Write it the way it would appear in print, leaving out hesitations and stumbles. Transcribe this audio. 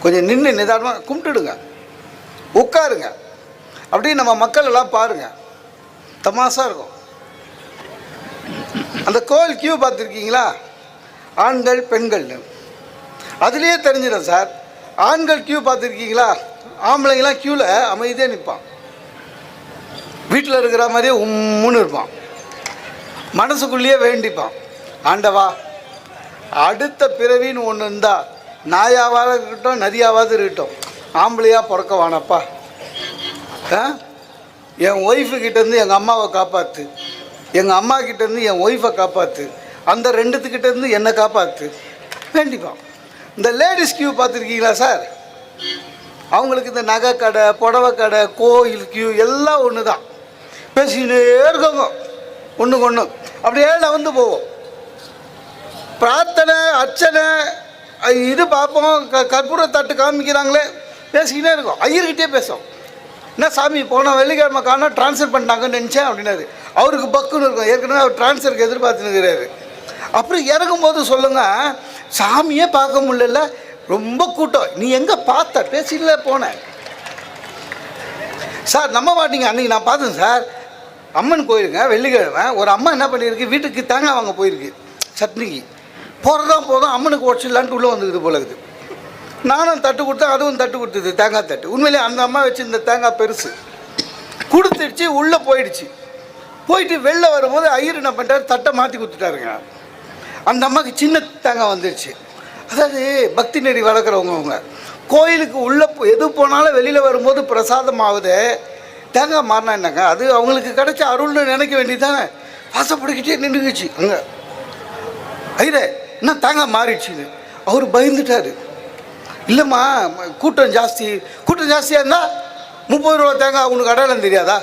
கொஞ்சம் நின்று நிதானமாக கும்பிட்டுடுங்க, உட்காருங்க. அப்படியே நம்ம மக்கள் எல்லாம் பாருங்கள், தமாசாக இருக்கும். அந்த கோவில் கியூ பார்த்துருக்கீங்களா? ஆண்கள் பெண்கள்னு அதுலேயே தெரிஞ்சிடும் சார். ஆண்கள் கியூ பார்த்துருக்கீங்களா? ஆம்பளைங்களாம் க்யூவில் அமைதியாக நிற்பான், வீட்டில் இருக்கிற மாதிரியே உம்முன்னு இருப்பான், மனசுக்குள்ளேயே வேண்டிப்பான், ஆண்டவா அடுத்த பிறவின்னு ஒன்று இருந்தால் நாயாவாக இருக்கட்டும் நதியாவது இருக்கட்டும், ஆம்பளையாக பிறக்க வானப்பா. என் ஒய்ஃபுக்கிட்டேருந்து எங்கள் அம்மாவை காப்பாற்று, எங்கள் அம்மா கிட்டேருந்து என் ஒய்ஃபை காப்பாற்று, அந்த ரெண்டுத்துக்கிட்டேருந்து என்னை காப்பாற்று வேண்டிப்பான். இந்த லேடிஸ் கியூ பார்த்துருக்கீங்களா சார்? அவங்களுக்கு இந்த நகை கடை, புடவை கடை, கோயில் கியூ எல்லாம் ஒன்று தான். பேசிக்கிட்டே இருக்காங்க ஒன்றுக்கு ஒன்று, அப்படியே நகர்ந்து போவோம். பிரார்த்தனை அர்ச்சனை இது பார்ப்போம், கற்பூர தட்டு காமிக்கிறாங்களே, பேசிக்கிட்டே இருக்கோம். ஐயர்கிட்டே பேசுவோம், என்ன சாமி போன வெள்ளிக்கிழமை காணோம் ட்ரான்ஸ்ஃபர் பண்ணிட்டாங்கன்னு நினச்சேன் அப்படின்னாரு. அவருக்கு பக்குன்னு இருக்கும், ஏற்கனவே அவர் ட்ரான்ஸ்ஃபருக்கு எதிர்பார்த்துனுக்கிறாரு. அப்புறம் இறங்கும்போது சொல்லுங்கள், சாமியே பார்க்க முடியல, ரொம்ப கூட்டம், நீ எங்கே பார்த்த? பேசிக்கல போனேன் சார், நம்ப மாட்டீங்க. அன்றைக்கி நான் பார்த்தேன் சார், அம்மன் கோயிலுங்க, வெள்ளிக்கிழமை. ஒரு அம்மா என்ன பண்ணியிருக்கு, வீட்டுக்கு தேங்காய் வாங்க போயிருக்கு சட்னிக்கு. போகிறதான் போதும் அம்மனுக்கு உடச்சிடலான்ட்டு உள்ளே வந்துக்குது போல இருக்குது. நானும் தட்டு கொடுத்தேன், அதுவும் தட்டு கொடுத்தது, தேங்காய் தட்டு. உண்மையிலே அந்த அம்மா வச்சு இந்த தேங்காய் பெருசு கொடுத்துடுச்சு, உள்ளே போயிடுச்சு. போயிட்டு வெளில வரும்போது ஐயர் என்ன பண்ணிட்டார், தட்டை மாற்றி கொடுத்துட்டாருங்க. அந்த அம்மாவுக்கு சின்ன தேங்காய் வந்துடுச்சு. அதாவது பக்தி நெறி வளர்க்குறவங்க அவங்க கோயிலுக்கு உள்ளே எது போனாலும் வெளியில் வரும்போது பிரசாதம் ஆகுது, தேங்காய் மாறினா என்னங்க, அது அவங்களுக்கு கிடைச்ச அருள்னு நினைக்க வேண்டியது தானே. வாசப்படிக்கிட்டே நின்றுக்குச்சு அங்கே. ஐயரே என்ன தேங்காய் மாறிடுச்சுன்னு அவர் பயந்துட்டார். இல்லைம்மா கூட்டம் ஜாஸ்தியாக இருந்தால் 30 ரூபா தேங்காய் உனக்கு அடையாளம் தெரியாதா?